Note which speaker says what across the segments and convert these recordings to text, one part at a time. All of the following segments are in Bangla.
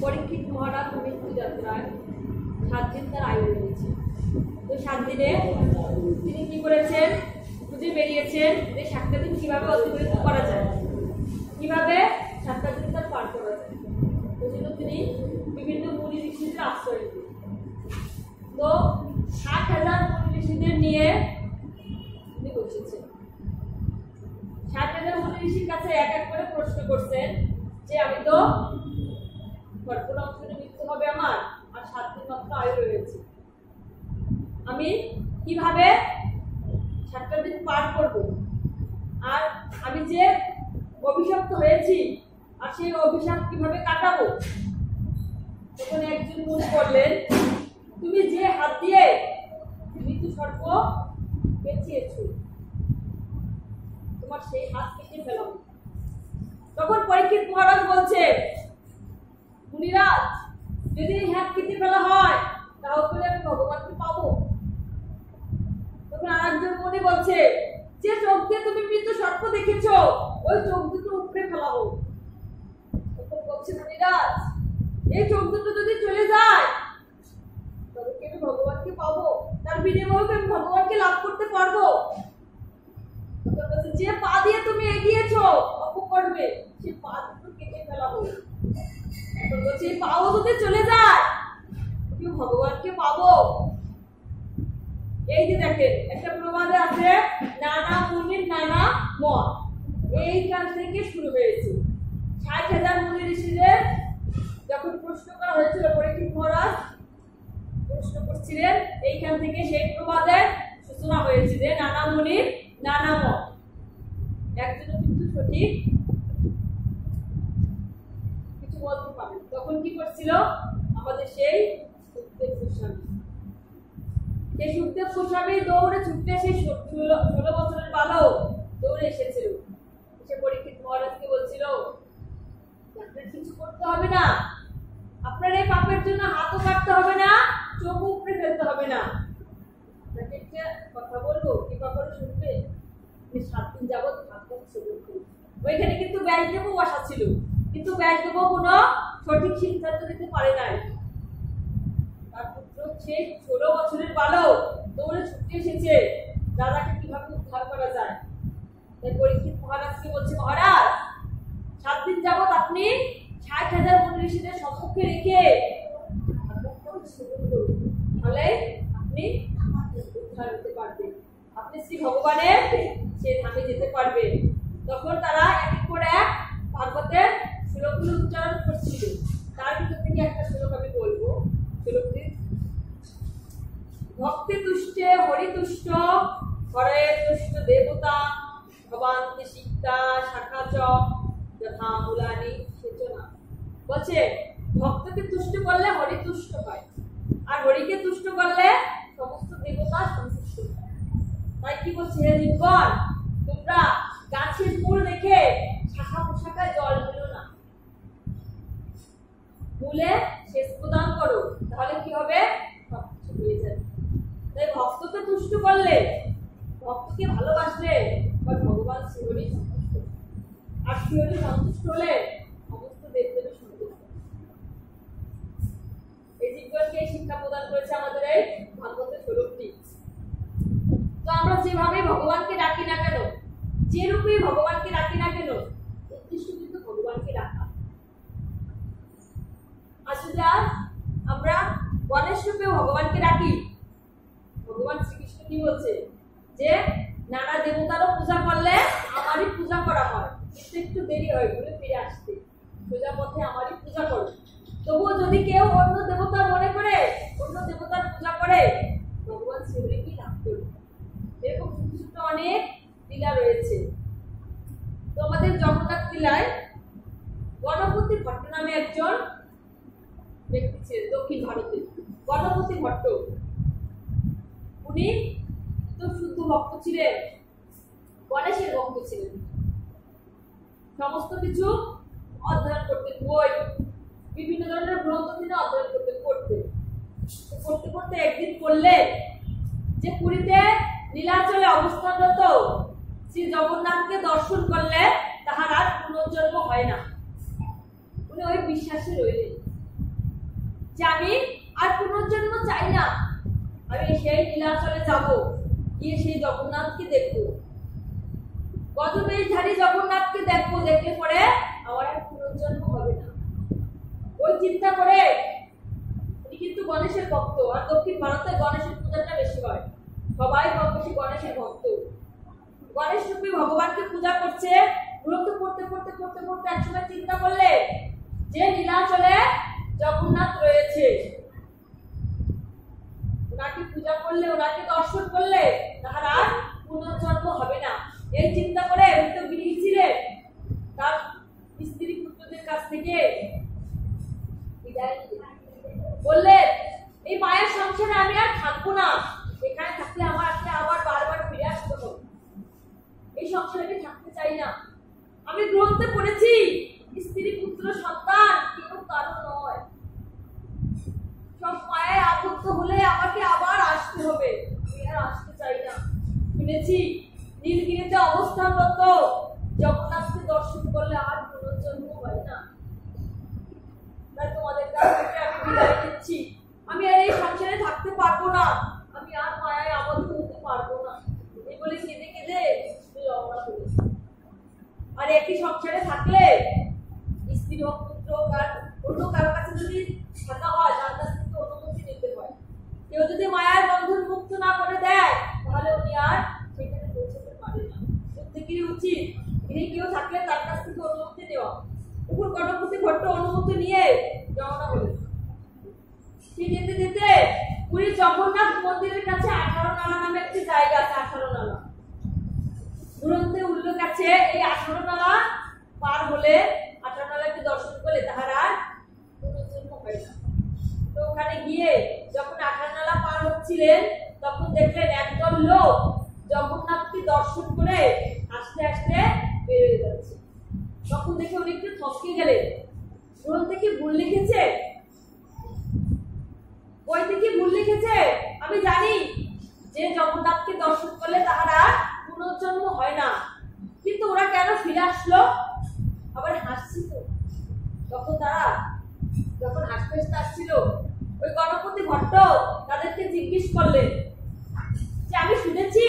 Speaker 1: পরীক্ষিত মহারাজ মৃত্যু যাত্রায় 7 দিন তার আয়ু রয়েছে। তো 7 দিনে তিনি কি করেছেন, খুঁজে বেরিয়েছেন যে 7টা দিন কিভাবে অতিবাহিত করা যায়, কিভাবে 7টা দিন তার পার করা যায়। তো জন্য তিনি বিভিন্ন মুনি ঋষিদের আশ্রয় নিলেন। তো 60,000 মুনি ঋষিদের নিয়ে তিনি বসেছেন। 60,000 মুনি ঋষির কাছে এক এক করে প্রশ্ন করছেন যে আমি তো গর্ভলক্ষণে মৃত্যু হবে আমার, আর 7 দিন মাত্র আয়ু রয়েছে, আমি কিভাবে 7টা দিন পার করব, আর আমি যে অভিশপ্ত হয়েছি আর সেই অভিশাপ কিভাবে কাটাবো। তখন একজন মুনি বললেন, তুমি যে হাত দিয়ে মৃত্যু সর্প পেঁচিয়েছো তোমার সেই হাত কেটে ফেলো। তখন পরীক্ষিত মহারাজ বলছে, মুনিরাজ যদি এই হাত কেটে ফেলা হয় তাহলে আমি ভগবানকে পাবো। তখন আরেকজন মুনি বলছে, যে চোখ দিয়ে তুমি মৃত্যু সর্প দেখেছো ওই চোখ দুটো উপড়ে ফেলা হোক। তখন বলছে, মুনিরাজ এই চোখ দুটো যদি চলে যায় তবে কি আমি ভগবানকে পাবো, তার বিনিময়ে আমি ভগবানকে লাভ করতে পারবো। তখন বলছে, যে পা দিয়ে তুমি এগিয়েছো অপকর্মে সে পা দুটো কেটে ফেলা হোক। তখন বলছে, এই পাও যদি চলে যায় কি ভগবানকে পাবো। এই যে দেখেন একটা প্রবাদে আছে, নানা মুনির নানা মত, এইখান থেকে শুরু হয়েছে। 60,000 মুনি ঋষিদের যখন প্রশ্ন করা হয়েছিল, পরীক্ষিত মহারাজ প্রশ্ন করছিলেন, এইখান থেকে সেই প্রবাদের সূচনা হয়েছে যে নানা মুনির নানা মত। একজনও কিন্তু সঠিক কিছু বলতে পারে। তখন কি করছিল আমাদের সেই সুখদেব গোস্বামী। সেই সুখদেব গোস্বামী দৌড়ে ছুটতে, সেই 16 বছরের বালক দৌড়ে এসেছিল, সে পরীক্ষিত মহারাজকে বলছিল, আপনার কিছু করতে হবে না, আপনার এই পাপের জন্য হাতও কাটতে হবে না, চোখও উপড়ে ফেলতে হবে না, আপনাকে একটা কথা বলবো, কৃপা করে শুনবে। 7 দিন যাবৎ ভাগবত শ্রবণ করুন। ওইখানে কিন্তু ব্যাসদেবও বসা ছিল, কিন্তু ব্যাসদেবও কোনো সঠিক সিদ্ধান্ত দিতে পারে নাই। তার পুত্র সেই 16 বছরের বালক দৌড়ে ছুটে এসেছে দাদাকে কিভাবে উদ্ধার করা যায়। তাই পরীক্ষিত মহারাজকে বলছে, মহারাজ 7 দিন যাবৎ আপনি 60,000 মুনি ঋষিদের সম্মুখে রেখে তাহলে আপনি উদ্ধার হতে পারবেন, আপনি শ্রী ভগবানের সে ধামে যেতে পারবেন। তখন তারা এক করে এক ভাগবতের শ্লোকগুলো উচ্চারণ করছিল। তার ভিতর থেকে একটা শ্লোক আমি বলবো, শ্লোকটি, ভক্তি তুষ্টে হরিতুষ্ট হরে তুষ্ট দেবতা ভবান্তি সিক্তা শাখা চ যথা মূলানি সেচনা। বলছে ভক্তকে তুষ্ট করলে হরি তুষ্ট হয়, আর হরিকে তুষ্ট করলে সমস্ত দেবতা সন্তুষ্ট হয়। তাই কি বলছে, হে জীবগণ তোমরা গাছের মূল রেখে শাখা পোশাখায় জল দিও না, মূলে শেষ প্রদান করো, তাহলে কি হবে সবকিছু হয়ে যাবে। তাই ভক্তকে তুষ্ট করলে, ভক্তকে ভালোবাসলে ভগবান শ্রীহরি সন্তুষ্ট, আর শ্রীহরি সন্তুষ্ট হলে সমস্ত দেবদেবী সন্তুষ্ট। এই জীবগণকে শিক্ষা প্রদান করেছে আমাদের এই ভাগবতের শ্লোকটি। তো আমরা যেভাবে ভগবানকে ডাকি না কেন, যে রূপে ভগবানকে ডাকি না কেন, উদ্দেশ্য কিন্তু ভগবানকে ডাকা। আসলে আমরা গণেশ রূপে ভগবানকে ডাকি, ভগবান শ্রীকৃষ্ণ কি বলছে যে নানা দেবতারও পূজা করলে আমারই পূজা করা হয়, কিন্তু একটু দেরি হয় বলে ফিরে আসতে, সোজা পথে আমারই পূজা করো। তবুও যদি কেউ অন্য দেবতা মনে করে অন্য দেবতার পূজা করে, ভগবান শ্রীহরি কি লাভ করবে। এরকম ছোট ছোট অনেক লীলা রয়েছে। তো আমাদের জগন্নাথ লীলায় গণপতি ভট্ট নামে একজন ব্যক্তি ছিলেন দক্ষিণ ভারতে, গণপতি ভট্ট। উনি তো শুদ্ধ ভক্ত ছিলেন, গণেশের ভক্ত ছিলেন, সমস্ত কিছু অধ্যয়ন করতেন, বই বিভিন্ন ধরনের গ্রন্থ তিনি অধ্যয়ন করতেন। করতে করতে একদিন বললেন যে পুরীতে নীলাচলে অবস্থানরত শ্রী জগন্নাথকে দর্শন করলে তাহার আর পুনর্জন্ম হয় না। উনি ওই বিশ্বাসে রইলেন। যে আমি আর পুনর্জন্ম চাই না, আমি সেই নীলাচলে যাব, গিয়ে সেই জগন্নাথকে দেখবো, গজবেশধারী জগন্নাথকে দেখবো, দেখলে পরে আমার আর পুনর্জন্ম হবে না। ওই চিন্তা করে উনি কিন্তু গণেশের ভক্ত, আর দক্ষিণ ভারতে গণেশের পূজাটা বেশি হয়, সবাই কম বেশি গণেশের ভক্ত। গণেশ রূপী ভগবানকে পূজা করছে, ব্রত করতে করতে করতে করতে একসময় চিন্তা করলে যে নীলাচলে জগন্নাথ রয়েছে, ওনাকে পূজা করলে, ওনাকে দর্শন করলে তাহার আর পুনর্জন্ম হবে না। এই চিন্তা করে উনি তো গৃহী ছিলেন, তার স্ত্রী পুত্রদের কাছ থেকে বিদায় বললেন এই মায়ের সংসারে আমি আর থাকবো না, এখানে থাকলে আমার আবার বারবার ফিরে আসতে হবে, এই সংসারে আমি থাকতে চাই না। আমি গ্রন্থে পড়েছি স্ত্রী পুত্র সন্তান কেউ কারণ নয়, সব মায়ায় আবদ্ধ হলে আমাকে আবার আসতে হবে, আমি আর আসতে চাই না। শুনেছি নীলগিরিতে অবস্থানরত জগন্নাথকে দর্শন করলে আর পুনর্জন্ম হয় না। তাই তোমাদের কাছ থেকে আমি বিদায় নিচ্ছি, আমি আর এই সংসারে থাকতে পারবো না, আমি আর মায়ায় আবদ্ধ হতে পারবো না। এই বলে কেঁদে কেঁদে রওনা হলো। আর একই সংসারে থাকলে স্ত্রী হোক পুত্র হোক আর অন্য কারো কাছে যদি থাকা হয় তার কাছ থেকে অনুমতি নিতে হয়। কেউ যদি মায়ার বন্ধন মুক্ত না করে দেয় তাহলে উনি আর সেখানে পৌঁছতে পারে না। প্রত্যেকেরই উচিত গৃহে কেউ থাকলে তার কাছ থেকে অনুমতি নেওয়া। উপর গণপতি ভট্ট অনুমতি নিয়ে রওনা হলো। সে যেতে যেতে পুরী জগন্নাথ মন্দিরের কাছে 18 নালা নামে একটি জায়গা আছে। 18 নালা গ্রন্থে উল্লেখ আছে, এই 18 নালা পার হলে 18 নালাকে দর্শন করলে তাহার আর পুনর্জন্ম হয় না। তো ওখানে গিয়ে যখন 18 নালা পার হচ্ছিলেন তখন দেখলেন একদল লোক জগন্নাথকে দর্শন করে আস্তে আস্তে বেরিয়ে যাচ্ছে। তখন দেখে উনি একটু থমকে গেলেন। গ্রন্থে কি ভুল লিখেছে, বইতে কি ভুল লিখেছে? আমি জানি যে জগন্নাথকে দর্শন করলে তাহার আর পুনর্জন্ম হয় না, কিন্তু ওরা কেন ফিরে আসলো? আবার হাসছি তো। তখন তারা যখন হাসতে হাসতে আসছিল ওই গণপতি ভট্ট তাদেরকে জিজ্ঞেস করলেন যে আমি শুনেছি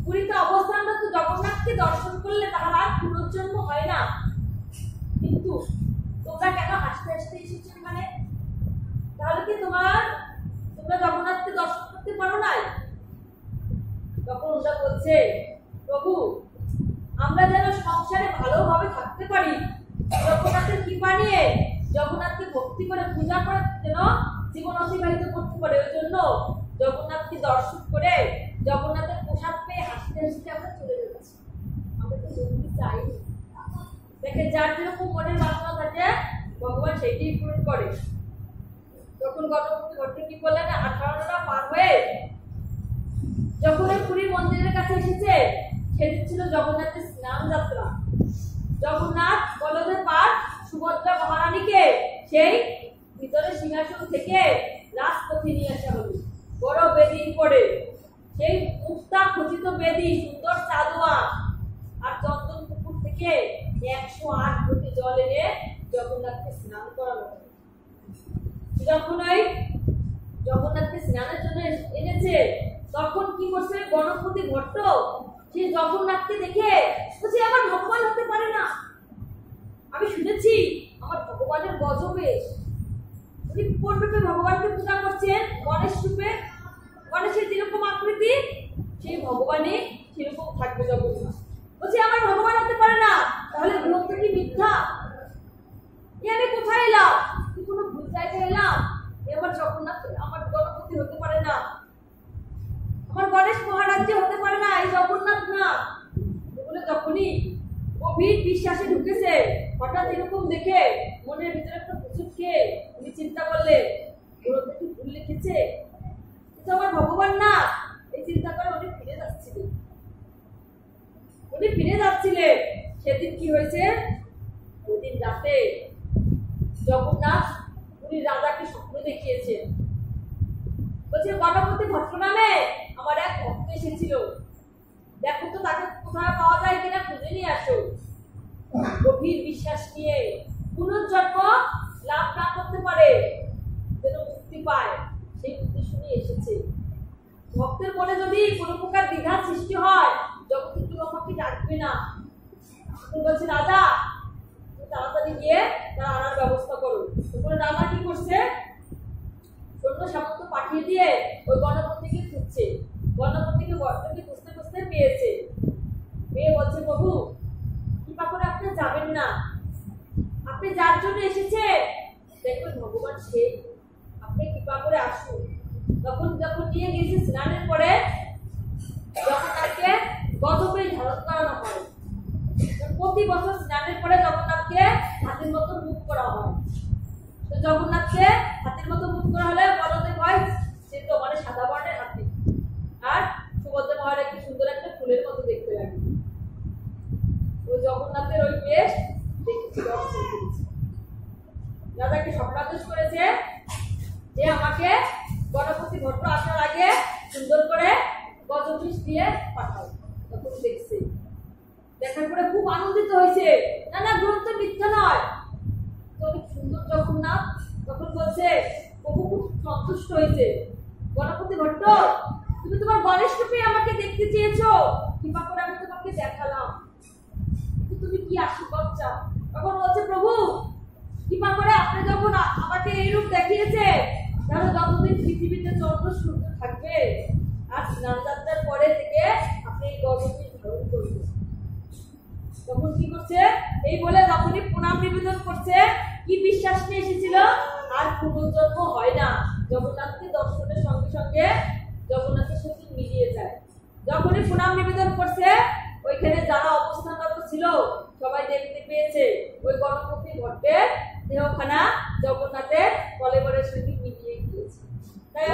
Speaker 1: পুরীতে অবস্থানরত জগন্নাথকে দর্শন করলে তাহার আর পুনর্জন্ম হয় না, কিন্তু তোমরা কেন হাসতে হাসতে এসেছো? মানে তাহলে কি তোমরা জগন্নাথকে দর্শন করতে পারো নাই? তখন ওরা বলছে প্রভু আমরা যেন সংসারে ভালোভাবে থাকতে পারি, জগন্নাথের কৃপা নিয়ে জগন্নাথকে ভক্তি করে পূজা করে যেন জীবন অতিবাহিত করতে পারে, ওই জন্য জগন্নাথকে দর্শন করে জগন্নাথের প্রসাদ পেয়ে হাসতে হাসতে আমরা চলে যাচ্ছি। আমরা তো মুক্তি চাই। দেখেন যার যেরকম মনের বাসনা থাকে ভগবান সেইটাই পূরণ করে। তখন গণপতি ভট্ট কি বললেন, 18 নালা পার হয়ে যখন এই পুরী মন্দিরের কাছে এসেছে সেদিন ছিল জগন্নাথের স্নান যাত্রা। জগন্নাথ বলদেব পার সুভদ্রা মহারানীকে সেই ভিতরে সিংহাসন থেকে রাজপথে নিয়ে আসা হলো বড় বেদির পরে। সেই মুক্তা খচিত বেদি, সুন্দর চাঁদোয়া আর চন্দন পুকুর থেকে 108 ঘটি জল এনে জগন্নাথকে স্নান করানো। যখন ওই জগন্নাথকে স্নানের জন্য এনেছে তখন কি করছে গণপতি ভট্ট, সে জগন্নাথকে দেখে বলছে আমার ভগবান হতে পারে না, আমি শুনেছি আমার ভগবানের গজবেশ। উনি কোন রূপে ভগবানকে পূজা করছেন? গণেশ রূপে। গণেশের যেরকম আকৃতি সেই ভগবানই সেরকম থাকবে জগন্নাথ। বলছে আমার ভগবান হতে পারে না, তাহলে গ্রন্থ কি মিথ্যা? আমি কোথায় এলাম? কি কোনো ভুল জায়গায় এলাম? আমার জগন্নাথ, আমার গণপতি হতে পারে না, আমার গণেশ মহারাজ্য হতে পারে না, এই জগন্নাথ না। এগুলো যখনই গভীর বিশ্বাসে ঢুকেছে হঠাৎ এরকম দেখে মনের ভিতরে একটা প্রচুর খেয়ে উনি চিন্তা করলেন গ্রন্থে কি ভুল লিখেছে, কিন্তু আমার ভগবান না। এই চিন্তা করে উনি ফিরে যাচ্ছিলেন। সেদিন কি হয়েছে? ওদিন রাতে জগন্নাথ উনি রাজাকে স্বপ্ন দেখিয়েছেন। বলছে গণপতি ভট্ট নামে আমার এক ভক্ত এসেছিল, দেখো তো তাকে কোথায় পাওয়া যায় কিনা খুঁজে নিয়ে আসো। গভীর বিশ্বাস নিয়ে পুনর্জন্ম লাভ না করতে পারে, যেন মুক্তি পায়, সেই উদ্দেশ্যে এসেছে। ভক্তের মনে যদি কোনো প্রকার দ্বিধা সৃষ্টি হয়, জগতে কেউ আমাকে ডাকবে না। বলছে রাজা তাড়াতাড়ি গিয়ে তারা আনার ব্যবস্থা করো। তারপরে রাজা কি করছে, সৈন্য সামন্ত পাঠিয়ে দিয়ে ওই গণপতিকে খুঁজছে। গণপতিকে খুঁজতে খুঁজতে পেয়েছে। পেয়ে বলছে প্রভু কৃপা করে আপনি যাবেন না, আপনি যার জন্য এসেছে দেখুন ভগবান সে, আপনি কৃপা করে আসুন। তখন যখন নিয়ে গেছে স্নানের পরে জগন্নাথকে গজবে ধারণ করানো হয়। প্রতি বছর স্নানের পরে জগন্নাথকে হাতির মতো মুখ করা হয়। তো জগন্নাথকে হাতির মতো মুখ করা হলে বলদেব হয় সে তো মানে সাদা বর্ণের হাতি, আর সুভদ্রা মহারাজ কি সুন্দর একটা ফুলের মতো দেখতে লাগে। ওই জগন্নাথের ওই বেশ দেখেছি, দর্শন করেছি। রাজাকে স্বপ্নাদেশ করেছে যে আমাকে গণপতি ভট্ট আসার আগে সুন্দর করে গজবিষ দিয়ে পাঠাও। তখন দেখছি, দেখার পরে খুব আনন্দিত হয়েছে। না না, গ্রন্থ মিথ্যা নয়, অনেক সুন্দর জগন্নাথ। তখন বলছে প্রভু খুব সন্তুষ্ট হয়েছে। গণপতি ভট্ট তুমি তোমার গণেশ রূপে আমাকে দেখতে চেয়েছো, কৃপা করে আমি তোমাকে দেখালাম, কিন্তু তুমি কি আশীর্বাদ চাও? তখন বলছে প্রভু কৃপা করে আপনি যখন আমাকে এই রূপ দেখিয়েছে, তাহলে যতদিন পৃথিবীতে চন্দ্র সূর্য থাকবে আর স্নান যাত্রার পরে থেকে আপনি এই গজবিষ ধারণ করবেন। তখন কি করছে, এই বলে যখনই প্রণাম নিবেদন করছে, কি বিশ্বাস নিয়ে এসেছিল আর পুনর্জন্ম হয় না। জগন্নাথকে দর্শনের সঙ্গে সঙ্গে জগন্নাথের সাথে মিলিয়ে যায়। যখনই প্রণাম নিবেদন করছে, ওইখানে যারা অবস্থানরত ছিল সবাই দেখতে পেয়েছে ওই গণপতি ভট্টের দেহখানা জগন্নাথের কলেবরের সাথে মিলিয়ে গিয়েছে। তাই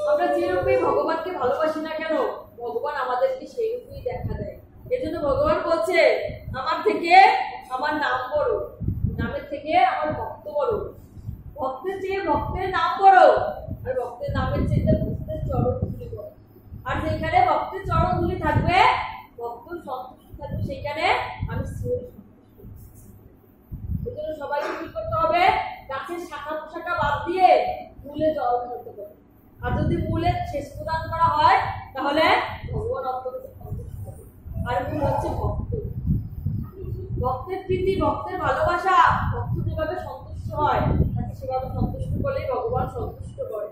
Speaker 1: আমরা যে রূপে ভগবানকে ভালোবাসি না কেন, ভগবান আমাদেরকে সেই রূপেই দেখা দেয়। এজন্য ভগবান বলছে আমার থেকে আমার নাম বড়, নামের থেকে আমার ভক্ত বড়, ভক্তের চেয়ে ভক্তের নাম বড়, আর ভক্তের নামের চেয়ে ভক্তের চরণ ধুলি বড়। আর যেখানে ভক্তের চরণ ধুলি থাকবে, ভক্ত সন্তুষ্ট থাকবে, সেখানে আমি সন্তুষ্ট। সবাইকে কি করতে হবে, গাছের শাখা পোশাকা বাদ দিয়ে মূলে জল ঢালতে হবে। আর যদি মূলে শেষ প্রদান করা হয় তাহলে ভগবান অত্যন্ত সন্তুষ্ট হবে। আর মূল হচ্ছে ভক্ত, ভক্তের প্রীতি, ভক্তের ভালোবাসা। ভক্ত যেভাবে সন্তুষ্ট হয় তাকে সেভাবে সন্তুষ্ট করলেই ভগবান সন্তুষ্ট করে।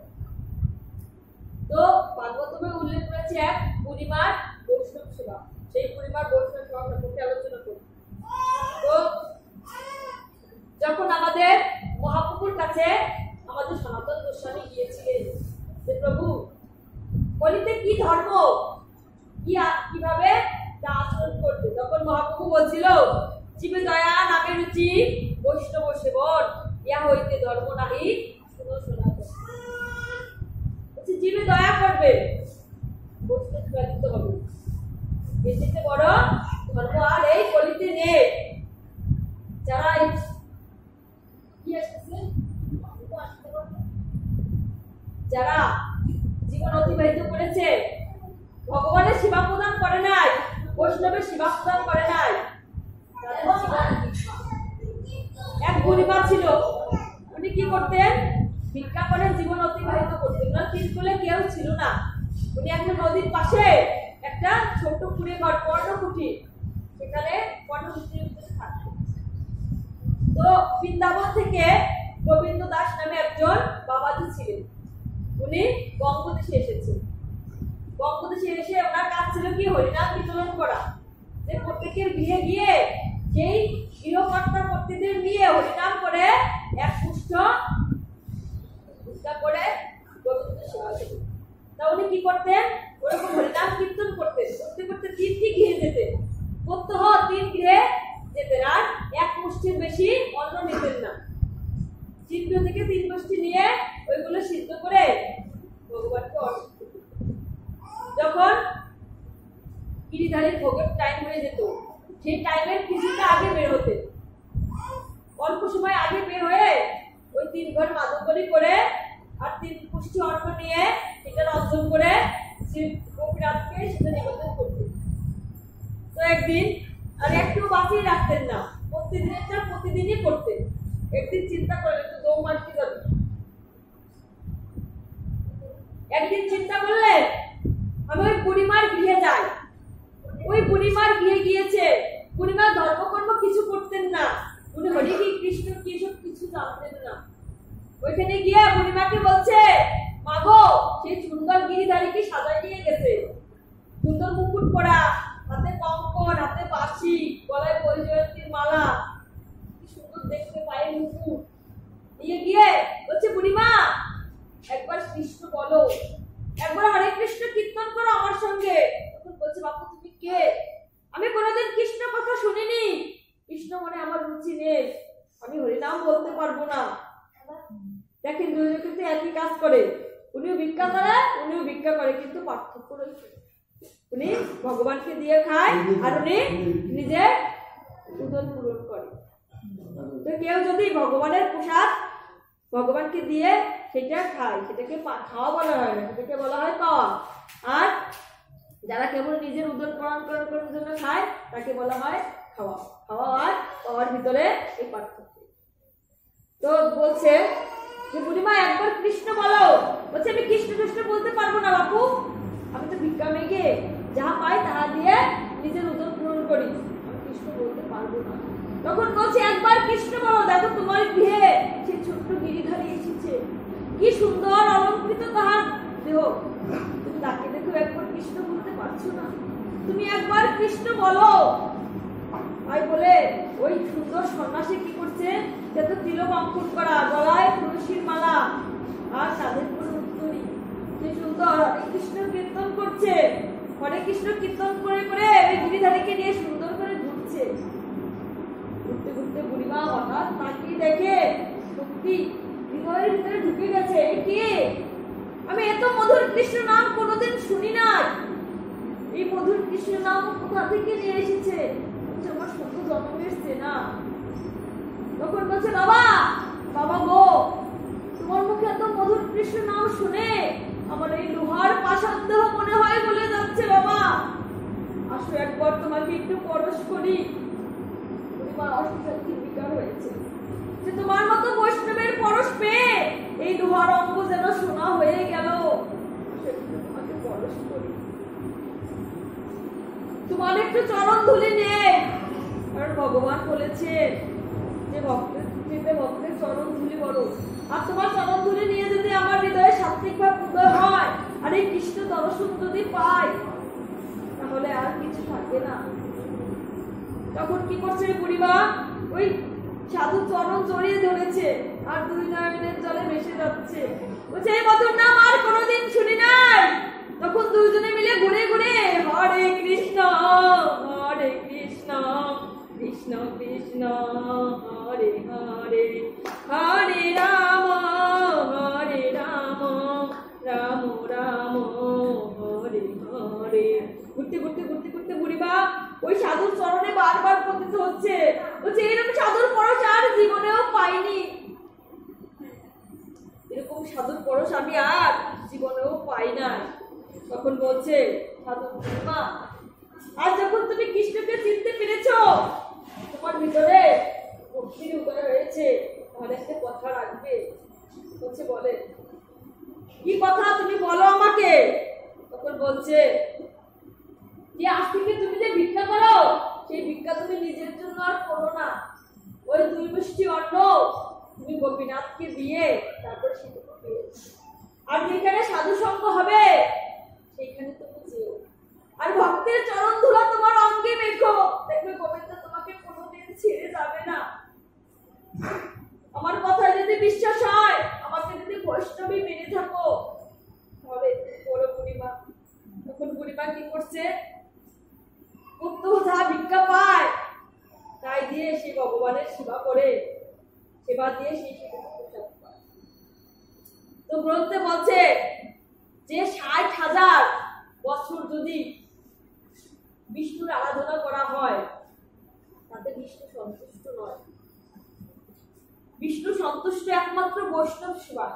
Speaker 1: তো ভাগবতমে উল্লেখ করেছে এক পরিমাণ বৈষ্ণব সেবা, সেই পরিমাণ বৈষ্ণব সেবা সম্পর্কে আলোচনা করি। তো যখন আমাদের মহাপ্রভুর কাছে আমাদের সনাতন গোস্বামী গিয়েছিলেন যে প্রভু কলিতে কি ধর্ম, কিভাবে তা আচরণ করবে, তখন মহাপ্রভু বলছিল জীবে দয়া নামে রুচি বৈষ্ণব সেবন, ইয়া হইতে ধর্ম নাহি শুনো সনাতন। জীবে দয়া করবে, বৈষ্ণব সেবা হবে, এর থেকে বড় ধর্ম আর এই কলিতে নেই। যারা যারা জীবন অতিবাহিত করেছে ভগবানের সেবা প্রদান করে নাই, বৈষ্ণবের সেবা প্রদান করে নাই, এক বুড়িমা ছিল, উনি কি করতেন, ভিক্ষা করে জীবন অতিবাহিত করতেন। ওনার তিনকুলে কেউ ছিল না, উনি একটা নদীর পাশে একটা ছোট কুড়ে ঘর, পর্ণকুটি, সেখানে পর্ণকুটির ভিতরে থাকতেন। তো বৃন্দাবন থেকে গোবিন্দ দাস নামে একজন বাবাজি ছিলেন, উনি বঙ্গদেশে এসেছেন। বঙ্গদেশে এসে ওনার কাজ ছিল কি, হরিনাম বিতরণ করা। যে প্রত্যেকের গৃহে গিয়ে সেই গৃহকর্তা কর্তৃদের নিয়ে হরিনাম করে এক পুষ্ট করে গোবিন্দ সেবা করতেন। তা উনি কি করতেন, ওরকম হরিনাম কীর্তন করতেন, করতে করতে 3টি গৃহে যেতেন, প্রত্যহ 3 গৃহে যেতেন, আর এক মুষ্টির বেশি অন্ন নিতেন না। 3 গৃহ থেকে 3 মুষ্টি নিয়ে ওইগুলো সিদ্ধ করে ভগবানকে অর্পণ করতেন। যখন গিরিধারীর ভোগের টাইম হয়ে যেত, সেই টাইমের কিছুটা আগে বের হতেন, অল্প সময় আগে বের হয়ে ওই 3 ঘর মাদকলি করে আর 3 পুষ্টি অন্ন নিয়ে সেটা রঞ্জন করে শ্রী কবিরাজকে সেটা নিবেদন করতেন। তো একদিন আর একটু বাঁচিয়ে রাখতেন না, প্রতিদিনই করতেন। একদিন চিন্তা করলেন তো দৌড় মারতে যাবে। একদিন চিন্তা করলেন আমি ওই বুড়িমার গৃহে যাই। ওই বুড়িমার গৃহে গিয়েছে, বুড়িমা ধর্মকর্ম কিছু করতেন না, উনি হরি কি কৃষ্ণ কি সব কিছু জানতেন না। ওইখানে গিয়ে বুড়িমাকে বলছে, মাগো সেই সুন্দর গিরিধারীকে সাজাই নিয়ে গেছে, সুন্দর মুকুট পরা, হাতে কঙ্কন, হাতে বাঁশি, গলায় বৈজয়ন্তীর মালা, কি সুন্দর দেখতে, পায়ে মুকুট নিয়ে গিয়ে বলছে, বুড়িমা একবার কৃষ্ণ বলো, একবার হরে কৃষ্ণ কীর্তন করো আমার সঙ্গে। তখন বলছে, বাপু তুমি কে? আমি কোনোদিন কৃষ্ণ কথা শুনিনি, কৃষ্ণ মনে আমার রুচি নেই, আমি হরিনাম বলতে পারবো না। দেখেন দুইজন কিন্তু একই কাজ করে, উনিও ভিক্ষা করে, উনিও ভিক্ষা করে, কিন্তু পার্থক্য রয়েছে। উনি ভগবানকে দিয়ে খায় আর উনি নিজের উদর পূরণ করে। তো কেউ যদি ভগবানের প্রসাদ ভগবানকে দিয়ে সেটা খায়, সেটাকে খাওয়া বলা হয় না, সেটাকে বলা হয় পাওয়া। আর যারা কেবল নিজের উদর পূরণ করার জন্য খায় তাকে বলা হয় খাওয়া। খাওয়া আর পাওয়ার ভিতরে এই পার্থক্য। তো বলছে যে বুড়িমা একবার কৃষ্ণ বলো। বলছে আমি কৃষ্ণ কৃষ্ণ বলতে পারবো না বাপু, আমি তো ভিক্ষা মেঘে যাহা পাই তাহা দিয়ে নিজের উদর পূরণ করি, আমি কৃষ্ণ বলতে পারবো না। তখন বলছে একবার কৃষ্ণ বলো, দেখো তোমার গৃহে সেই ছোট্ট গিরিধারী এসেছে, কি সুন্দর অলঙ্কৃত তাহার দেহ, তুমি তাকে দেখো একবার কৃষ্ণ বলতে পারছো না, তুমি একবার কৃষ্ণ বলো। তাই বলে ওই সুন্দর সন্ন্যাসী কি করছে, সে তো তিলক অঙ্কন করা, গলায় তুলসীর মালা আর তাদের কোনো উত্তরী, যে সুন্দর হরে কৃষ্ণ কীর্তন করছে, হরে কৃষ্ণ কীর্তন করে করে ওই গিরিধারীকে নিয়ে সুন্দর করে ঘুরছে। ঘুরতে ঘুরতে বুড়িমা হঠাৎ তাকিয়ে দেখে সত্যি হৃদয়ের ভিতরে ঢুকে গেছে, কে? আমি এত মধুর কৃষ্ণ নাম কোনোদিন শুনি নাই, এই মধুর কৃষ্ণ নাম কোথা থেকে নিয়ে এসেছে, আমার শত জন্মের চেনা। তখন বলছে, বাবা বাবা গো, তোমার মুখে এত মধুর কৃষ্ণ নাম শুনে আমার এই লোহার পাষাণ দেহ মনে হয় বলে যাচ্ছে, বাবা আসো একবার তোমাকে একটু পরশ করি। বিকার হয়েছে যে তোমার মতো বৈষ্ণবের পরশ পেয়ে এই লোহার অঙ্গ যেন সোনা হয়ে গেল, তোমাকে পরশ করি, তোমার একটু চরণ ধুলি নে। কারণ ভগবান বলেছেন যে ভক্তের চরণ ধুলি বড়, আর তোমার চরণ ধুলি নিয়ে যদি আমার হৃদয়ে সাত্বিক ভাব উদয় হয় আর এই কৃষ্ণ দর্শন যদি পাই, তাহলে আর কিছু থাকে না। তখন কি করছে বুড়িমা, ওই সাধু চরণ জড়িয়ে ধরেছে আর দুই নয়নের জলে ভেসে যাচ্ছে, বলছে এই মধুর নাম আর কোনোদিন শুনি নাই। তখন দুইজনে মিলে ঘুরে ঘুরে হরে কৃষ্ণ কৃষ্ণ কৃষ্ণ হরে হরে, হরে রাম রাম রাম হরে হরে। ঘুরতে ঘুরতে ঘুরতে ঘুরতে বুড়িমা ওই সাধুর চরণে বারবার পতিত হচ্ছে, বলছে এরকম সাধুর পরশ আর জীবনেও পাইনি, এরকম সাধুর পরশ আমি আর জীবনেও পাই না। তখন বলছে সাধু, বুড়িমা আর যখন তুমি কৃষ্ণকে চিনতে পেরেছো, তোমার ভিতরে ভক্তির উদয় হয়েছে, তাহলে একটা কথা রাখবে। বলছে বলে, কি কথা তুমি বলো আমাকে। তখন বলছে যে আজ থেকে তুমি যে ভিক্ষা করো, সেই ভিক্ষা তুমি নিজের জন্য আর করো না, ওই 2 মুষ্টি অন্ন তুমি গোপীনাথকে দিয়ে তারপরে সেটুকু পেয়ে, আর যেখানে সাধু সঙ্গ হবে সেইখানে তুমি যেও, আর ভক্তের চরণ ধুলা তোমার অঙ্গে মেখো, দেখবে গোবিন্দ তোমাকে কোনোদিন ছেড়ে যাবে না। আমার কথায় যদি বিশ্বাস হয়, আমাকে যদি বৈষ্ণবী মেনে থাকো, তাহলে বলো বুড়িমা। তখন বুড়িমা কি করছে, পুত্র যা ভিক্ষা পায় তাই দিয়ে সে ভগবানের সেবা করে, সেবা দিয়ে সেই প্রসাদ পায়। তো গ্রন্থে বলছে যে 60,000 বছর যদি বিষ্ণুর আরাধনা করা হয়, তাতে বিষ্ণু সন্তুষ্ট নয়। বিষ্ণু সন্তুষ্ট একমাত্র বৈষ্ণব সেবা।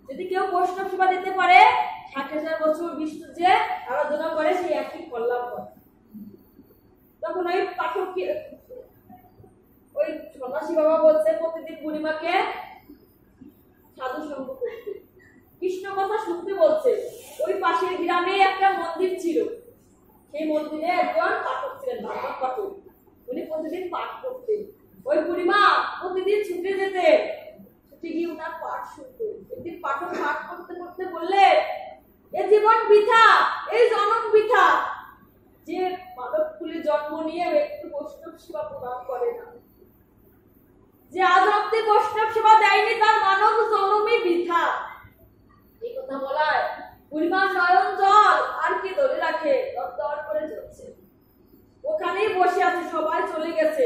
Speaker 1: যদি কেউ বৈষ্ণব সেবা দিতে পারে, 60,000 প্রচুর বিষ্ণু যে আরাধনা করে সেই একই কল্যাণ করে। তখন ওই পাঠক ওই সন্ন্যাসী বাবা বলছে প্রতিদিন বুড়িমাকে সাধু সঙ্গ করতে, কৃষ্ণ কথা শুনতে বলছে। ওই পাশের গ্রামে একটা মন্দির ছিল, সেই মন্দিরে একজন পাঠক ছিলেন, ভাগবত পাঠক। উনি প্রতিদিন পাঠ করতেন। ওই বুড়িমা প্রতিদিন ছুটে যেতে, ছুটে গিয়ে ওনার পাঠ শুনতেন। একদিন পাঠক পাঠ করতে করতে বললে, এ জীবন বৃথা, এই জন্ম বৃথা, যে মানব কুলে জন্ম নিয়ে একটু বৈষ্ণব সেবা প্রদান করে না, যে আজ অব্দি বৈষ্ণব সেবা দেয়নি, তার মানব জন্মই বৃথা। এই কথা বলায় বুড়িমার নয়ন জল আর কি ধরে রাখে, দর করে জ্বলছে। ওখানেই বসে আছে, সবাই চলে গেছে।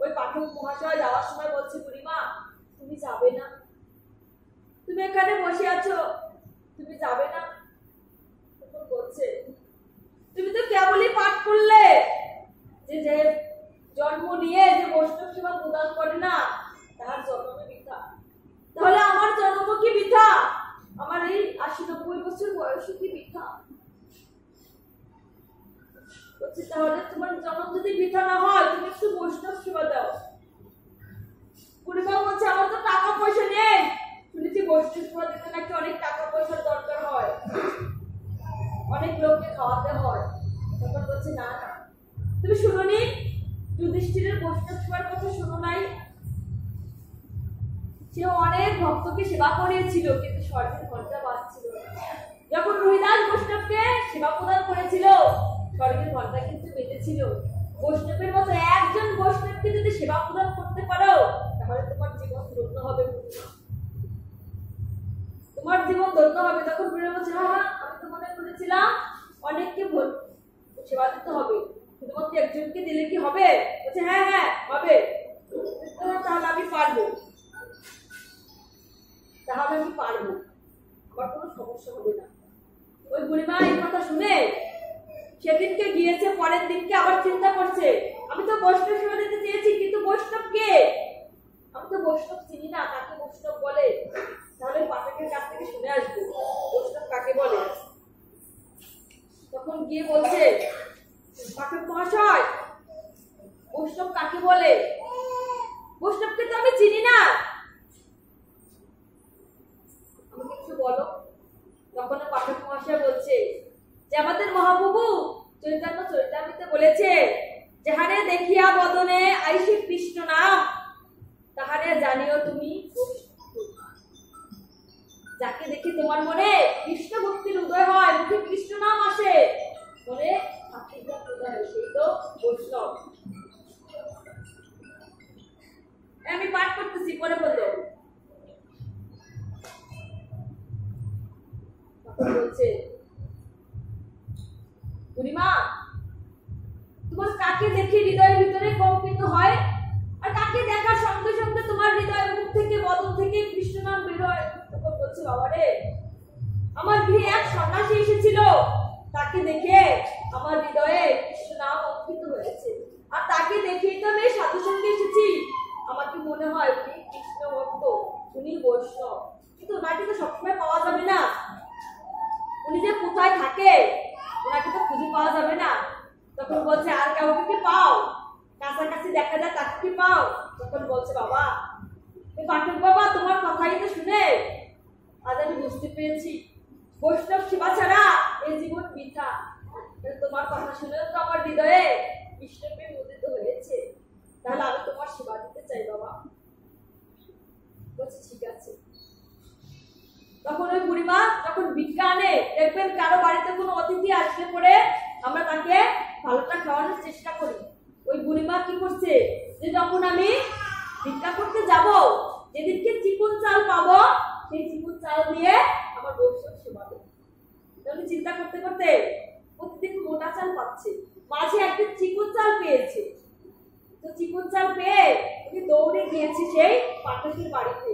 Speaker 1: ওই পাঠক মহাশয় যাওয়ার সময় বলছে, বুড়িমা তুমি যাবে না? তুমি এখানে বসে আছো, তুমি যাবে না? তখন বলছে, তুমি তো কেবলই পাঠ করলে যে যে জন্ম নিয়ে যে বৈষ্ণব সেবা প্রদান করে না তার জন্ম বৃথা। তাহলে আমার জন্ম কি বৃথা? আমার এই 80-90 বছর বয়স কি বৃথা? বলছে, তাহলে তোমার জন্ম যদি বৃথা না হয় তুমি একটু বৈষ্ণব সেবা দাও। বুড়িমা বলছে, আমার তো টাকা পয়সা নেই। শুনেছি বৈষ্ণব সেবা দিতে নাকি অনেক টাকা পয়সার দরকার হয়, অনেক লোককে খাওয়াতে হয়। তখন বলছে, না না, তুমি শুনোনি যুধিষ্ঠিরের বৈষ্ণব সেবার কথা শোনো নাই? সে অনেক ভক্তকে সেবা করিয়েছিল, কিন্তু স্বর্গের ঘন্টা বাজছিল না। যখন রহিদাস বৈষ্ণবকে সেবা প্রদান করেছিল, স্বর্গের ঘন্টা কিন্তু বেজেছিল। বৈষ্ণবের মতো একজন বৈষ্ণবকে যদি সেবা প্রদান করতে পারো, তাহলে তোমার জীবন ধন্য হবে, তোমার জীবন ধন্য হবে। তখন বুড়ি বলছে, হ্যাঁ আমি তো মনে করেছিলাম অনেককে সেবা দিতে হবে, শুধুমাত্র একজনকে দিলে কি হবে? বলছে, হ্যাঁ হ্যাঁ হবে, তাহলে আমি পারবো, তাহলে আমি পারবো, আমার কোনো সমস্যা হবে না। ওই বুড়িমা এই কথা শুনে সেদিনকে গিয়েছে, পরের দিনকে আবার চিন্তা করছে, আমি তো বৈষ্ণব সেবা দিতে চেয়েছি, কিন্তু বৈষ্ণব কে? আমি তো বৈষ্ণব চিনি না, কাকে বৈষ্ণব বলে? তাহলে পাঠকের কাছ থেকে শুনে আসবো বৈষ্ণব কাকে বলে। তখন গিয়ে বলছে, পাঠক মহাশয় বৈষ্ণব কাকে বলে? বৈষ্ণবকে তো আমি চিনি না, আমাকে একটু বলো। তখন পাঠক মহাশয় বলছে যে আমাদের মহাপ্রভু চৈতন্য চরিতামৃতে বলেছে, যাহারে দেখিয়া বদনে আইসে কৃষ্ণ নাম, তাহারে জানিও তুমি যাকে দেখি তোমার মনে কৃষ্ণ ভক্তির উদয় হয়, মুখে কৃষ্ণ নাম আসে, মনে আশীর্বাদ উদয় হয়, সেই তো বৈষ্ণব। আমি পাঠ করতেছি, পরে বললো। বলছে, বুড়িমা তোমার কাকে দেখে হৃদয়ের ভিতরে কম্পিত হয়, আর কাকে দেখার সঙ্গে সঙ্গে তোমার হৃদয়ের মুখ থেকে বদন থেকে কৃষ্ণ নাম বের হয়? তখন বলছে, বাবারে আমার গৃহে এক সন্ন্যাসী এসেছিল, তাকে দেখে আমার হৃদয়ে কৃষ্ণ নাম অঙ্কিত হয়েছে, আর তাকে দেখেই তো আমি সাধু সঙ্গে এসেছি। আমাকে মনে হয় উনি কৃষ্ণ ভক্ত, উনি বৈষ্ণব, কিন্তু ওনাকে তো সবসময় পাওয়া যাবে না, উনি যে কোথায় থাকে ওনাকে তো খুঁজে পাওয়া যাবে না। তখন বলছে, আর কাউকে কি পাও কাছাকাছি দেখা যায়, তাকে কি পাও? তখন বলছে, বাবা পাঠক বাবা তোমার কথাই তো শুনে আজ আমি বুঝতে পেরেছি বৈষ্ণব সেবা ছাড়া এই জীবন বৃথা। তোমার কথা শুনে তো আমার হৃদয়ে কৃষ্ণপ্রেম উদিত হয়েছে, তাহলে আমি তোমার সেবা দিতে চাই বাবা। বলছে, ঠিক আছে। তখন ওই বুড়িমা যখন ভিক্ষা আনে, দেখবেন কারো বাড়িতে কোনো অতিথি আসলে পরে আমরা তাকে ভালোটা খাওয়ানোর চেষ্টা করি। ওই বুড়িমা কি করছে, যে যখন আমি ভিক্ষা করতে যাব, যেদিনকে চিকন চাল পাবো সেই চিকন চাল দিয়ে আমার বৈষ্ণব সেবা দেব। তাহলে চিন্তা করতে করতে প্রতিদিন মোটা চাল পাচ্ছে, মাঝে একদিন চিকন চাল পেয়েছে। তো চিকন চাল পেয়ে উনি দৌড়ে গিয়েছে সেই পাঠকের বাড়িতে।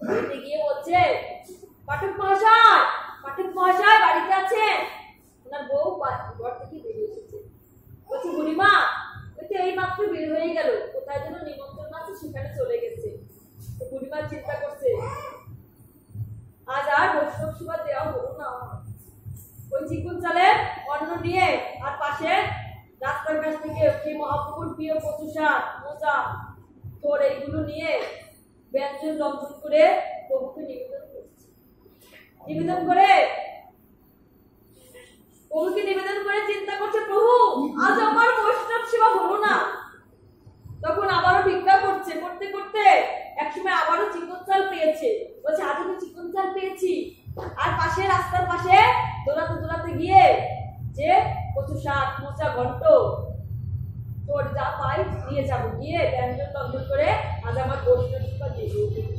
Speaker 1: বাড়িতে গিয়ে বলছে, পাঠক মহাশয় বাড়িতে আছেন? ওনার বউ ঘর থেকে বেরিয়ে এসেছে। বলছে, বুড়িমা ওই তো এই মাত্র বের হয়ে গেল, কোথায় যেন নিমন্ত্রণ আছে সেখানে চলে গেছে। তো বুড়িমা চিন্তা করছে, আজ আর বৈষ্ণব সেবা দেওয়া হলো না, চিকুন চালের অন্ন নিয়ে আর পাশে রাস্তার কাছ থেকে সেই মহাপ্রভুর প্রিয় কচু শাক মোজা তোর এইগুলো নিয়ে ব্যঞ্জন রন্ধন করে প্রভুকে নিবেদন করছে। নিবেদন করে প্রভুকে নিবেদন করে চিন্তা করছে, প্রভু আজ আমার বৈষ্ণব সেবা হলো না। তখন আবারও ভিক্ষা করছে, করতে করতে একসময় আবারও চিকন চাল পেয়েছে। বলছে আজ আমি চিকন চাল পেয়েছি। আর পাশে রাস্তার পাশে দৌড়াতে দৌড়াতে গিয়ে যে কচু শাক মোচা ঘন্ট তোর যা পাই নিয়ে যাবো, গিয়ে ব্যঞ্জন রন্ধন করে আজ আমার বৈষ্ণব সেবা দিয়ে দেবো।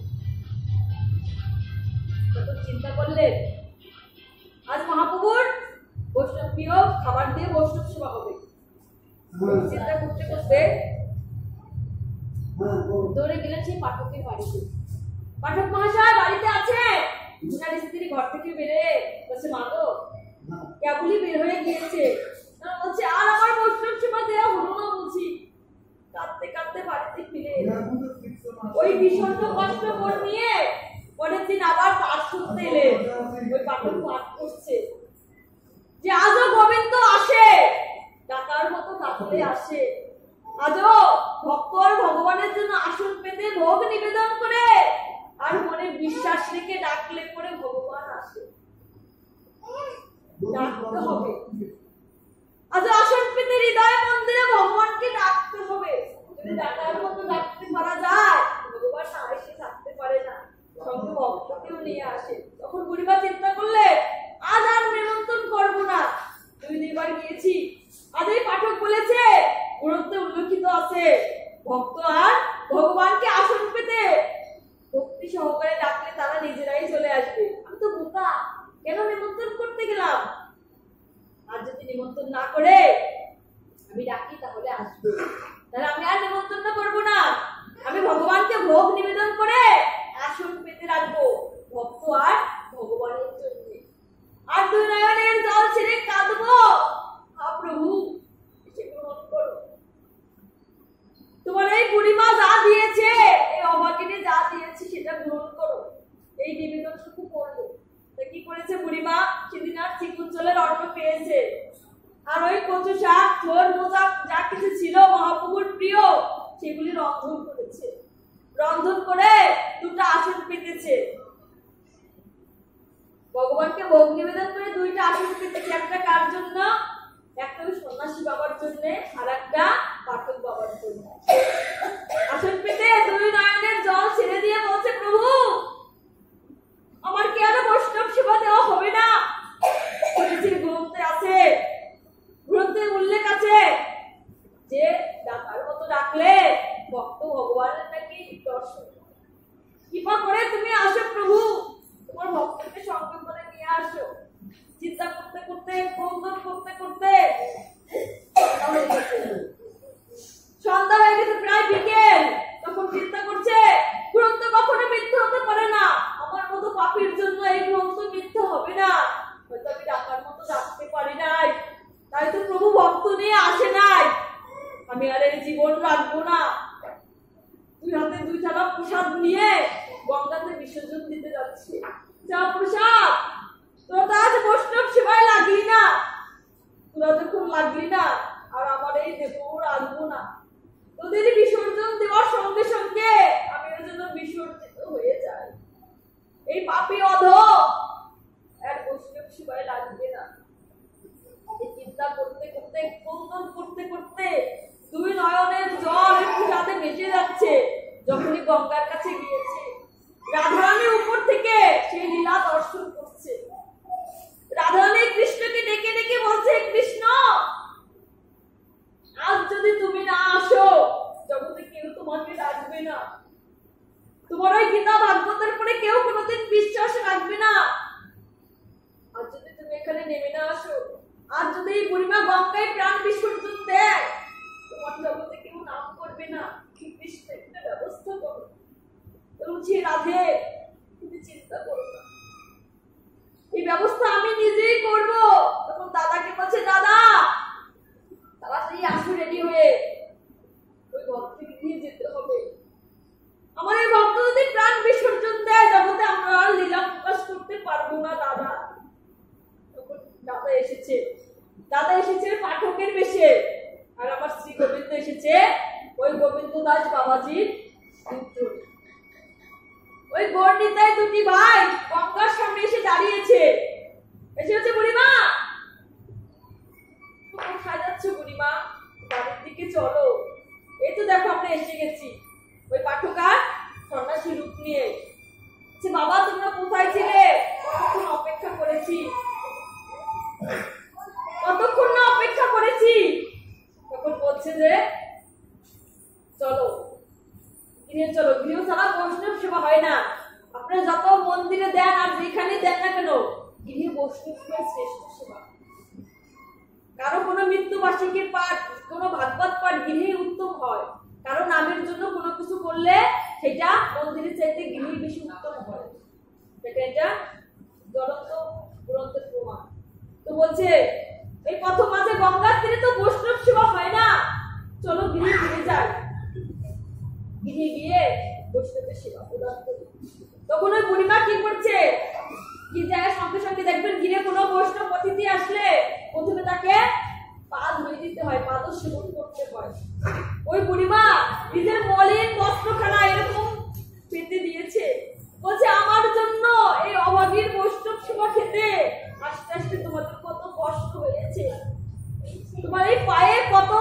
Speaker 1: তখন চিন্তা করলেন আজ মহাপ্রভুর বৈষ্ণব প্রিয় খাবার দিয়ে বৈষ্ণব সেবা হবে। চিন্তা করতে করতে দৌড়ে গেলেন সেই পাঠকের বাড়িতে। পাঠক মহাশয় বাড়িতে আছে? ওনার স্ত্রী ঘর থেকে বেরিয়ে বলছে, মা গো কেবলই বের হয়ে গিয়েছে। বলছে আর আমার বৈষ্ণব সেবা দেওয়া হলো না বুঝি। কাঁদতে কাঁদতে বাড়িতে ফিরে ওই বিষণ্ণ কষ্ট মন নিয়ে পরের দিন আবার পাঠ শুনতে এলেন। ওই পাঠক পাঠ করছে যে আজও গোবিন্দ আসে, ডাকার মতো ডাকলে আসে। আজও ভক্ত আর ভগবানের জন্য আসন পেতে ভোগ নিবেদন করে আর মনে বিশ্বাস রেখে ডাকলে পরে ভগবান আসে। ডাকতে হবে, আজ আসন পেতে হৃদয় মন্দিরে ভগবানকে ডাকতে হবে। যদি ডাকার মতো ডাকতে পারা যায়, ভগবান না এসে থাকতে পারে না, সঙ্গে ভক্তকেও নিয়ে আসে। তখন বুড়িমা চিন্তা করলে আজ আর নিমন্ত্রণ করবো না, 2-2বার গিয়েছি। আজ এই পাঠক বলেছে, গ্রন্থে উল্লেখিত আছে ভক্ত আর ভগবানকে আসন পেতে ভক্তি সহকারে ডাকলে তারা নিজেরাই চলে আসবে। আমি তো বোকা, কেন নিমন্ত্রণ করতে গেলাম? আর যদি নিমন্ত্রণ না করে আমি ডাকি তাহলে আসবে, তাহলে আমি আর নিমন্ত্রণ করবো না। আমি ভগবানকে ভোগ নিবেদন করে আসন পেতে রাখবো ভক্ত আর ভগবানের জন্য। আর 2 নয়নের জল ছেড়ে কাঁদবো, প্রভু গ্রহণ করো। তোমার এই বুড়িমা যা দিয়েছে, এই অভাগিনী যা দিয়েছে সেটা গ্রহণ করো। এই নিবেদনটুকু করবো। কি করেছে বুড়িমা? সেদিন আর চিকুন চালের অন্ন পেয়েছে, আর ওই কচু শাক ঝোল মোজা যা কিছু ছিল মহাপ্রভুর প্রিয় সেগুলি রন্ধন করেছে। রন্ধন করে 2টা আসন পেতেছে। ভগবানকে ভোগ নিবেদন করে 2টা আসন পেতেছে। একটা কার জন্য? একটা ওই সন্ন্যাসী বাবার জন্য, আর একটা পাঠক বাবার জন্য। আসন পেতে 2 নয়নের জল ছেড়ে দিয়ে বলছে, প্রভু আমার কি আর বৈষ্ণব সেবা দেওয়া হবে না? গ্রন্থে আছে, গ্রন্থে উল্লেখ আছে যে ডাকার মতো ডাকলে ভক্ত ভগবানের নাকি দর্শন। কৃপা করে তুমি আসো প্রভু, তোমার ভক্তকে সঙ্গে করে নিয়ে আসো। চিন্তা করতে করতে ক্রন্দন করতে করতে সন্ধ্যা হয়ে গেছে, প্রায় বিকেল। তখন চিন্তা করছে গ্রন্থ কখনো মিথ্যা হতে পারে না, আমার মতো পাপীর জন্য এই গ্রন্থ মিথ্যা হবে না। হয়তো আমি ডাকার মতো ডাকতে পারি নাই, তাই তো প্রভু ভক্ত নিয়ে আসে নাই। আমি আর এই জীবন রাখবো না। 2 হাতে 2 থালা প্রসাদ নিয়ে গঙ্গাতে বিসর্জন দিতে যাচ্ছি। যা প্রসাদ, তোরা তো আজ বৈষ্ণব সেবায় লাগলি না, তোরা যখন লাগলি না আর আমার এই দেব রাখবো না। তোদের বিসর্জন দেওয়ার সঙ্গে সঙ্গে আমি ওর জন্য বিসর্জিত হয়ে যাই। এই পাপী অধম আর বৈষ্ণব সেবায় লাগবে না। চিন্তা করতে করতে ক্রন্দন করতে করতে 2 নয়নের জল একটু সাথে ভেসে যাচ্ছে। যখনই গঙ্গার কাছে গিয়েছে, রাধারানী উপর থেকে সেই লীলা দর্শন করছে। রাধারানী কৃষ্ণকে ডেকে ডেকে বলছে, কৃষ্ণ আজ যদি তুমি না আসো জগতে কেউ তোমাকে রাখবে না। তোমার ওই গীতা ভাগবতের পরে কেউ কোনোদিন বিশ্বাস রাখবে না। আর যদি তুমি এখানে নেমে না আসো, আর যদি এই বুড়িমা গঙ্গায় প্রাণ বিসর্জন দেয়, তোমার জগতে কেউ নাম করবে না। কৃষ্ণ একটা ব্যবস্থা করো। বলছি রাধে তুমি চিন্তা করো না, এই ব্যবস্থা আমি নিজেই করব। তখন দাদাকে বলছে, দাদা তাড়াতাড়ি আসো রেডি হয়ে, ওই ভক্তকে নিয়ে যেতে হবে। আমার এই ভক্ত যদি প্রাণ বিসর্জন দেয় জগতে আমরা আর লীলা প্রকাশ করতে পারবো না দাদা। তখন দাদা এসেছে। দাদা এসেছে পাঠকের বেশে, আর আমার শ্রী গোবিন্দ এসেছে ওই গোবিন্দ দাস বাবাজির পুত্র। ওই গর্ণিতায় দুটি ভাই গঙ্গার সামনে এসে দাঁড়িয়েছে। এসে হচ্ছে বুড়িমা, কোথায় যাচ্ছ বুড়িমা? বাড়ির দিকে চলো। এই তো দেখো আমরা এসে গেছি। ওই পাঠকার সন্ন্যাসী রূপ নিয়ে। বাবা তোমরা কোথায় ছিলে? কতক্ষণ অপেক্ষা করেছি, কতক্ষণ না অপেক্ষা করেছি। তখন বলছে যে চলো গৃহে চলো, গৃহ ছাড়া বৈষ্ণব সেবা হয় না। আপনারা যত মন্দিরে দেন আর যেখানে দেন না কেন, গৃহে বৈষ্ণব সেবা শ্রেষ্ঠ সেবা। কারো কোনো মৃত্যুবার্ষিকীর পাঠ, কোনো ভাগবত পাঠ গৃহে উত্তম হয়। কারণ নামের জন্য কোনো কিছু করলে সেটা মন্দিরের চাইতে গৃহে বেশি উত্তম হয়। এটা জ্বলন্ত গ্রন্থের প্রমাণ। তো বলছে এই প্রথম মাসে গঙ্গার তীরে তো বৈষ্ণব সেবা হয় না, চলো গৃহে ফিরে যাই। গৃহে গিয়ে বৈষ্ণবের সেবা প্রদান করি। তখন ওই বুড়িমা কি করছে, কি জায়গায় সঙ্গে সঙ্গে দেখবেন গৃহে কোনো বৈষ্ণব অতিথি আসলে প্রথমে তাকে পা ধুয়ে দিতে হয়, পাদ সেবন করতে হয়। ওই বুড়িমা নিজের মলিন বস্ত্রখানা এরকম পেতে দিয়েছে। বলছে আমার জন্য এই অভাগীর বৈষ্ণব সেবা খেতে আস্তে আস্তে তোমাদের কত কষ্ট হয়েছে, তোমার এই পায়ে কত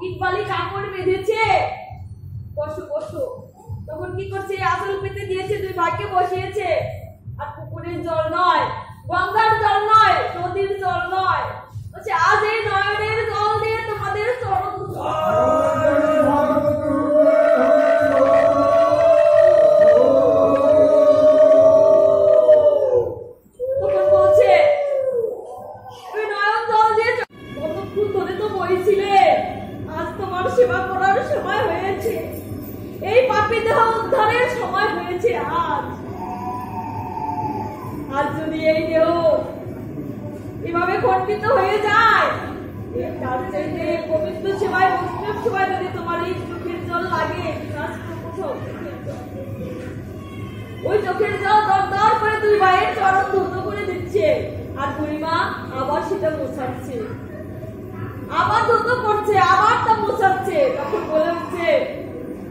Speaker 1: ইটবালি কাপড় বেঁধেছে, বসো বসো। তখন কি করছে, আসল পেতে দিয়েছে, দুই ভাইকে বসিয়েছে। আর পুকুরের জল নয়, গঙ্গার জল নয়, নদীর জল নয়, বলছে আজ এই নয়নের জল দিয়ে তোমাদের চরণ সেবা করার সময় হয়েছে, এই পাপী দেহ উদ্ধারের সময় হয়েছে। আজ যদি এই দেহ এভাবে খণ্ডিত হয়ে যায়, তার চাইতে পবিত্র সেবায় বৈষ্ণব সেবায় যদি তোমার এই চোখের জল লাগে, ওই চোখের জল দর দর করে দুই ভাইয়ের চরণ ধৌত করে দিচ্ছে। আর বুড়িমা আবার সেটা মোছাচ্ছে, আবার ধৌত করছে, আবার তা মোছাচ্ছে। তখন বলে উঠছে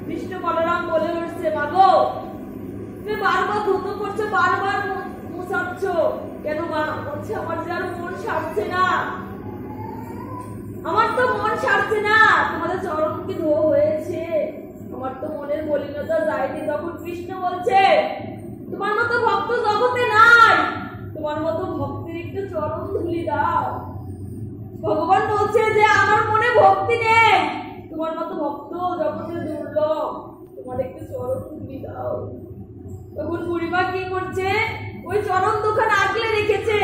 Speaker 1: কৃষ্ণ বলরাম বলে উঠছে, মাগো তুমি বারবার ধৌত করছো, বারবার মোছাচ্ছ কেন মা? বলছে আমার যে আর মন সারছে না, আমার তো মন সারছে না। তোমাদের চরণ কি ধোয়া হয়েছে, আমার তো মনের মলিনতা যায়নি। তখন কৃষ্ণ বলছে তোমার মতো ভক্ত জগতে নাই, তোমার মতো ভক্তির একটু চরণ ধুলি দাও। ভগবান বলছে যে আমার মনে ভক্তি নেই, তোমার মতো ভক্ত জগতে দুর্লভ, তোমার একটু চরণ ধুলি দাও। তখন বুড়িমা কি করছে, ওই চরণ দুখানা আগলে রেখেছে।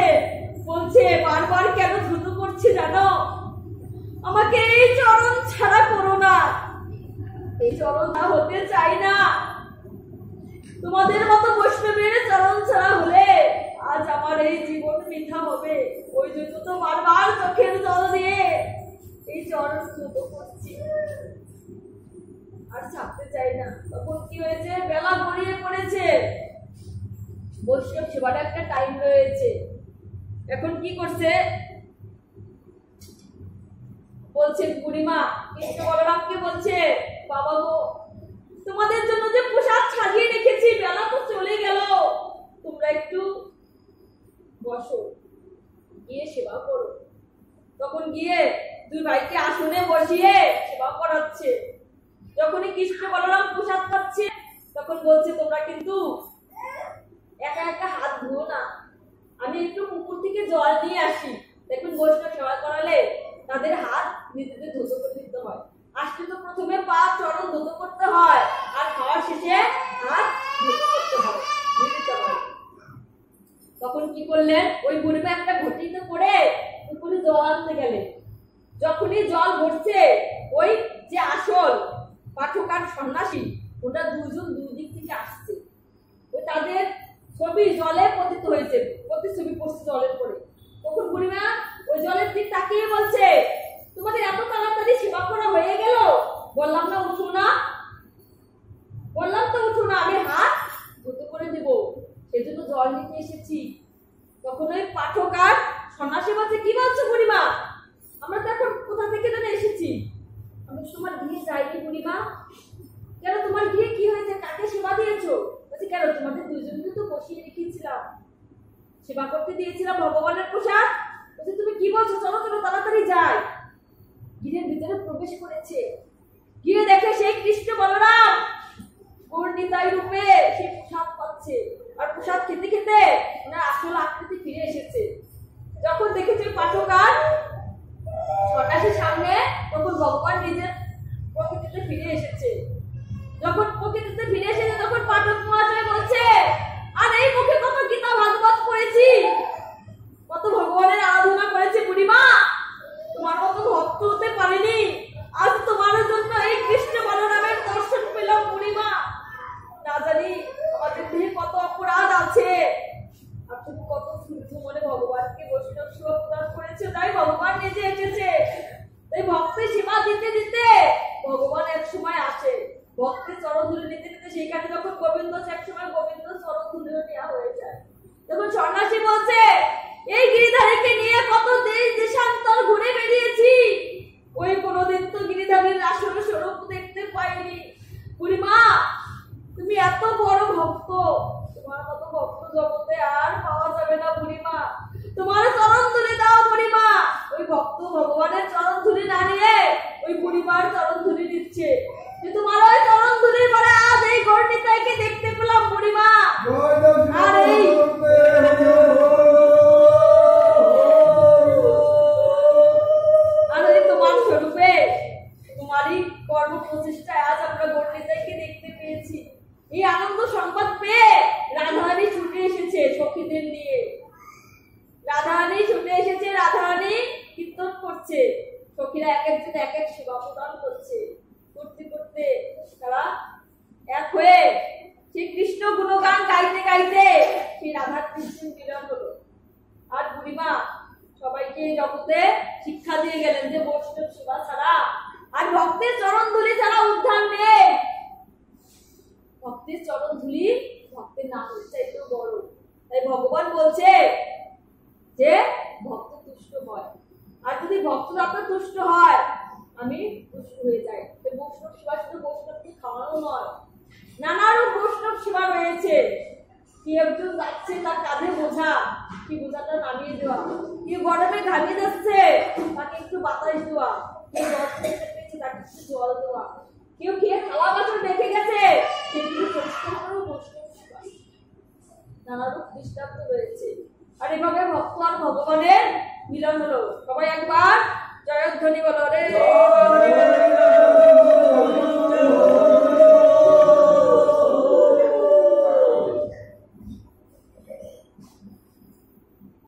Speaker 1: বলছে বারবার কেন দ্রুত করছে জানো, আমাকে এই চরণ ছাড়া করো না, এই চরণ না হতে চাই না। তোমাদের মতো বৈষ্ণবের চরণ ছাড়া হলে আজ আমার এই জীবন বৃথা হবে। ওই জন্য তো বারবার চোখের জল দিয়ে এই চরণ দ্রুত করছি, আর ছাড়তে চাই না। তখন কি হয়েছে, বেলা গড়িয়ে পড়েছে, বৈষ্ণব সেবাটা একটা টাইম রয়েছে। এখন কি করছে, বলছে বুড়িমা কৃষ্ণ বলরামকে বলছে, বাবা গো তোমাদের জন্য যে প্রসাদ সাজিয়ে রেখেছি, বেলা তো চলে গেল, তোমরা একটু বসো, গিয়ে সেবা করো। তখন গিয়ে দুই ভাইকে আসনে বসিয়ে সেবা করাচ্ছে। যখনই কৃষ্ণ বলরাম প্রসাদ খাচ্ছে, তখন বলছে তোমরা কিন্তু একা একা হাত ধুও না, আমি একটু পুকুর থেকে জল নিয়ে আসি। দেখুন বৈষ্ণব সেবা করালে তাদের হাত নিজেদের ধৌত করে দিতে হয়। আসতে তো প্রথমে পা চরণ ধৌত করতে হয়, আর খাওয়ার শেষে হাত ধৌত করতে হয়, দিতে হয়। তখন কি করলেন, ওই বুড়িমা একটা ঘটিতে করে পুকুরে জল আনতে গেলেন। যখনই জল ভরছে, ওই যে আসল পাঠক আর সন্ন্যাসী, ওটা দুজন দুই দিক থেকে আসছে। ওই তাদের ছবি জলে পতিত হয়েছে, প্রতিছবি পড়ছে জলের পরে। তখন বুড়িমা ওই জলের দিক তাকিয়ে বলছে, তোমাদের এত তাড়াতাড়ি সেবা করা হয়ে গেল? বললাম না উঠো না, বললাম তো উঠো না, আমি হাত ধুতে করে দেব, সেজন্য জল নিতে এসেছি। তখন ওই পাঠক আর সন্ন্যাসী বলছে, কি বলছো বুড়িমা? আমরা তো এখন কোথা থেকে যেন এসেছি। আমি তোমার গিয়ে যাইনি বুড়িমা। কেন, তোমার গিয়ে কি হয়েছে? কাকে সেবা দিয়েছো? বলছে, কেন, তোমাদের দুজনকে তো বসিয়ে রেখেছিলাম, সেবা করতে দিয়েছিলাম ভগবানের প্রসাদ। বলছে, তুমি কি বলছো? চলো চলো তাড়াতাড়ি যাই। গিরের ভিতরে প্রবেশ করেছে, গিয়ে দেখে সেই কৃষ্ণ বলরাম গৌরনিতাই রূপে সে প্রসাদ পাচ্ছে। আর প্রসাদ খেতে খেতে ওনার আসল আকৃতি ফিরে এসেছে। যখন দেখেছে পাঠকার সন্ন্যাসীর সামনে, তখন ভগবান নিজের প্রকৃতিতে ফিরে এসেছে। যখন প্রকৃতিতে ফিরে এসেছে, তখন পাঠক মহাশয় বলছে, আর এই মুখে কত গীতা ভাগবত পড়েছি, কত ভগবানের আরাধনা করেছি বুড়িমা, তোমার মতো ভক্ত হতে পারিনি। আজ তোমার জন্য এই কৃষ্ণ বলরামের দর্শন পেলাম বুড়িমা। না জানি আমাদের দেহে কত অপরাধ আছে, আর তুমি কত শুদ্ধ মনে ভগবানকে বৈষ্ণব সেবা প্রদান করেছো, তাই ভগবান নিজে এসেছে। তাই ভক্তের সেবা দিতে দিতে ভগবান এক সময় আসে, ভক্তের চরণ ধরে নিতে নিতে সেইখানে যখন গোবিন্দ, এক সময় গোবিন্দ চরণ ধরে নেওয়া হয়ে যায়। তখন সন্ন্যাসী বলছে, এই গিরিধারীকে নিয়ে কত দেশ দেশান্তর ঘুরে বেরিয়েছি, ওই কোনোদিন তো গিরিধারীর আসল স্বরূপ দেখতে পাইনি। বুড়িমা, তুমি এত বড় ভক্ত, তোমার মতো ভক্ত জগতে আর পাওয়া যাবে না বুড়িমা। তোমার চরণ ধরে দাও বুড়িমা। ওই ভক্ত ভগবানের চরণ ধরে না নিয়ে ওই বুড়িমার চরণ ধরে নিচ্ছে। যে তোমার ওই চরণ ধরে পরে আজ এই গৌরনিতাইকে দেখতে পেলাম বুড়িমা। আর এই তোমার স্বরূপে, তোমারই কর্ম প্রচেষ্টায় আজ আমরা গৌরনিতাইকে দেখতে পেয়েছি। এই আনন্দ সংবাদ পেয়ে রাধারানী ছুটে এসেছে সখীদের নিয়ে। রাধারানী ছুটে এসেছে, রাধারানী কীর্তন করছে, সখীরা এক একজন এক এক সেবা প্রদান করছে। করতে করতে তারা এক হয়ে সেই কৃষ্ণ গুণগান গাইতে গাইতে সেই রাধা কৃষ্ণের মিলন হলো। আর বুড়িমা সবাইকে জগতে শিক্ষা দিয়ে গেলেন যে বৈষ্ণব সেবা ছাড়া আর ভক্তের চরণ ধুলি ছাড়া উদ্ধার নেই। ভক্তের চরণ ধুলি ভক্তের নামের চাইতেও বড়। তাই ভগবান বলছে যে ভক্ত তুষ্ট হয়, আর যদি ভক্তরা আপনার তুষ্ট হয়, আমি তুষ্ট হয়ে যাই। বৈষ্ণব সেবা শুধু বৈষ্ণবকে খাওয়ানো নয়, নানা রূপ বৈষ্ণব সেবা রয়েছে। কি একজন যাচ্ছে, তার কাঁধে বোঝা, কি বোঝাটা নামিয়ে দেওয়া, কি গরমে ঘামিয়ে যাচ্ছে, তাকে একটু বাতাস দেওয়া, কেউ জল খেতে পেয়েছে তাকে একটু জল দেওয়া, কেউ খেয়ে খাওয়া বাসন রেখে গেছে সেগুলো পরিষ্কার করেও বৈষ্ণব সেবা। নানা রূপ দৃষ্টান্ত রয়েছে। আর এভাবে ভক্ত আর ভগবানের মিলন হলো। সবাই একবার জয়ধ্বনি বলো রে।